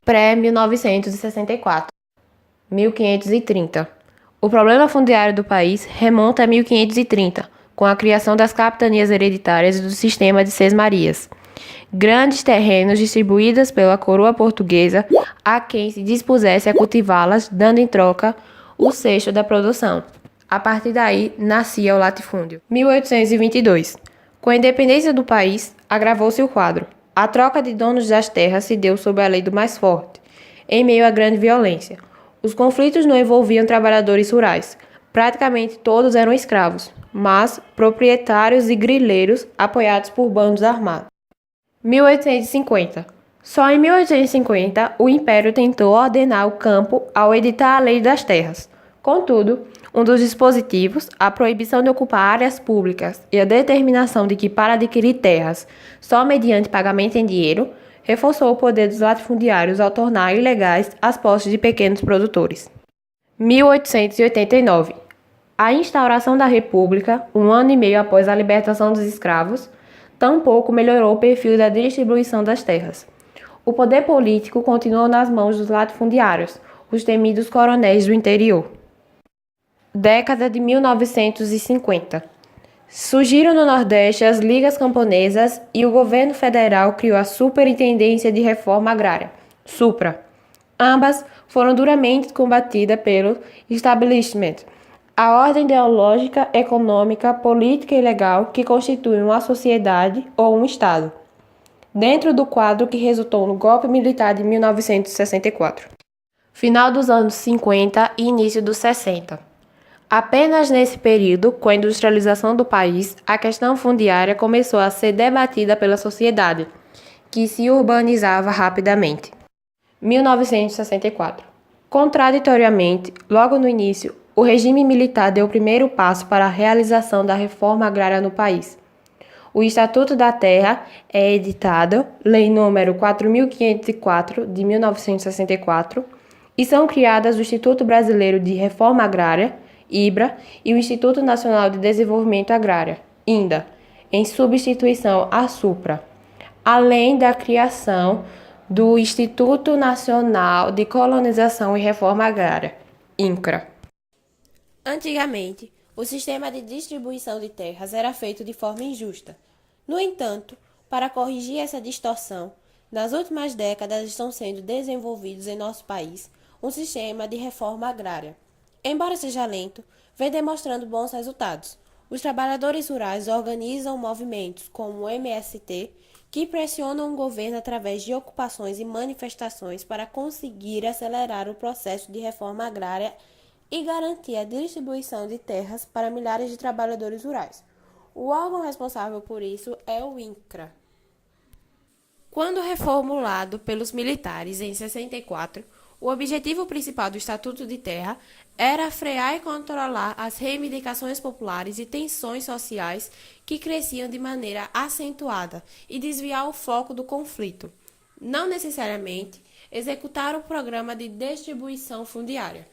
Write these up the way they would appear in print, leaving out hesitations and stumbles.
Pré-1964, 1530. O problema fundiário do país remonta a 1530, com a criação das capitanias hereditárias e do sistema de sesmarias. Grandes terrenos distribuídos pela coroa portuguesa a quem se dispusesse a cultivá-las, dando em troca o sexto da produção. A partir daí, nascia o latifúndio. 1822. Com a independência do país, agravou-se o quadro. A troca de donos das terras se deu sob a lei do mais forte, em meio à grande violência. Os conflitos não envolviam trabalhadores rurais. Praticamente todos eram escravos, mas proprietários e grileiros apoiados por bandos armados. 1850. Só em 1850 o Império tentou ordenar o campo ao editar a Lei das Terras. Contudo, um dos dispositivos, a proibição de ocupar áreas públicas e a determinação de que para adquirir terras só mediante pagamento em dinheiro, reforçou o poder dos latifundiários ao tornar ilegais as posses de pequenos produtores. 1889. A instauração da República, um ano e meio após a libertação dos escravos, tampouco melhorou o perfil da distribuição das terras. O poder político continuou nas mãos dos latifundiários, os temidos coronéis do interior. Década de 1950. Surgiram no Nordeste as ligas camponesas e o governo federal criou a Superintendência de Reforma Agrária, SUPRA. Ambas foram duramente combatidas pelo establishment, a ordem ideológica, econômica, política e legal que constitui uma sociedade ou um Estado, dentro do quadro que resultou no golpe militar de 1964. Final dos anos 50 e início dos 60. Apenas nesse período, com a industrialização do país, a questão fundiária começou a ser debatida pela sociedade, que se urbanizava rapidamente. 1964. Contraditoriamente, logo no início, o regime militar deu o primeiro passo para a realização da reforma agrária no país. O Estatuto da Terra é editado, Lei nº 4.504, de 1964, e são criadas o Instituto Brasileiro de Reforma Agrária, IBRA, e o Instituto Nacional de Desenvolvimento Agrário, INDA, em substituição à SUPRA, além da criação do Instituto Nacional de Colonização e Reforma Agrária, INCRA. Antigamente, o sistema de distribuição de terras era feito de forma injusta. No entanto, para corrigir essa distorção, nas últimas décadas estão sendo desenvolvidos em nosso país um sistema de reforma agrária. Embora seja lento, vem demonstrando bons resultados. Os trabalhadores rurais organizam movimentos como o MST, que pressionam o governo através de ocupações e manifestações para conseguir acelerar o processo de reforma agrária e garantir a distribuição de terras para milhares de trabalhadores rurais. O órgão responsável por isso é o INCRA. Quando reformulado pelos militares em 64, o objetivo principal do Estatuto de Terra era frear e controlar as reivindicações populares e tensões sociais que cresciam de maneira acentuada e desviar o foco do conflito, não necessariamente executar o programa de distribuição fundiária.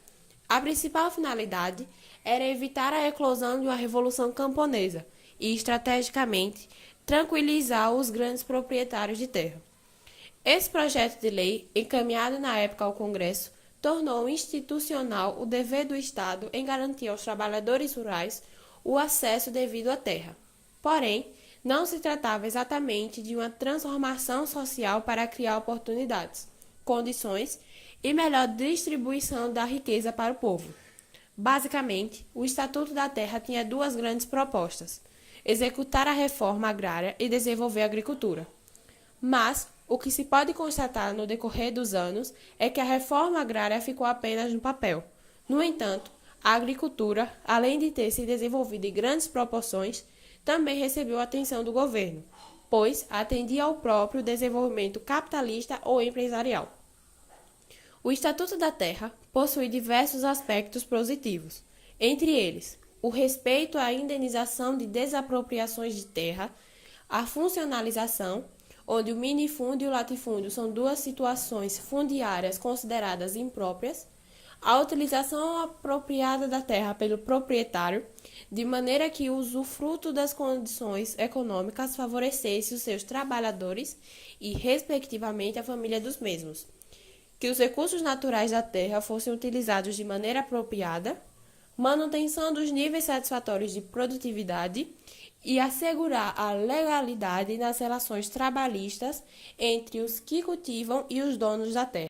A principal finalidade era evitar a eclosão de uma revolução camponesa e, estrategicamente, tranquilizar os grandes proprietários de terra. Esse projeto de lei, encaminhado na época ao Congresso, tornou institucional o dever do Estado em garantir aos trabalhadores rurais o acesso devido à terra. Porém, não se tratava exatamente de uma transformação social para criar oportunidades, condições e melhor distribuição da riqueza para o povo. Basicamente, o Estatuto da Terra tinha duas grandes propostas: executar a reforma agrária e desenvolver a agricultura. Mas o que se pode constatar no decorrer dos anos é que a reforma agrária ficou apenas no papel. No entanto, a agricultura, além de ter se desenvolvido em grandes proporções, também recebeu a atenção do governo, pois atendia ao próprio desenvolvimento capitalista ou empresarial. O Estatuto da Terra possui diversos aspectos positivos, entre eles o respeito à indenização de desapropriações de terra, a funcionalização, onde o minifúndio e o latifúndio são duas situações fundiárias consideradas impróprias, a utilização apropriada da terra pelo proprietário, de maneira que o usufruto das condições econômicas favorecesse os seus trabalhadores e, respectivamente, a família dos mesmos. que os recursos naturais da terra fossem utilizados de maneira apropriada, manutenção dos níveis satisfatórios de produtividade e assegurar a legalidade nas relações trabalhistas entre os que cultivam e os donos da terra.